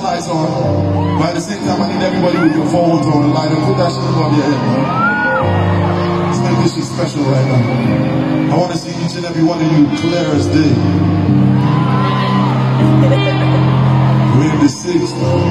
Lights on, but at the same time I need everybody with your phones on and light and put that shit above your head, man. Let's make this shit special right now. I want to see each and every one of you clear as day. We're in the 6th.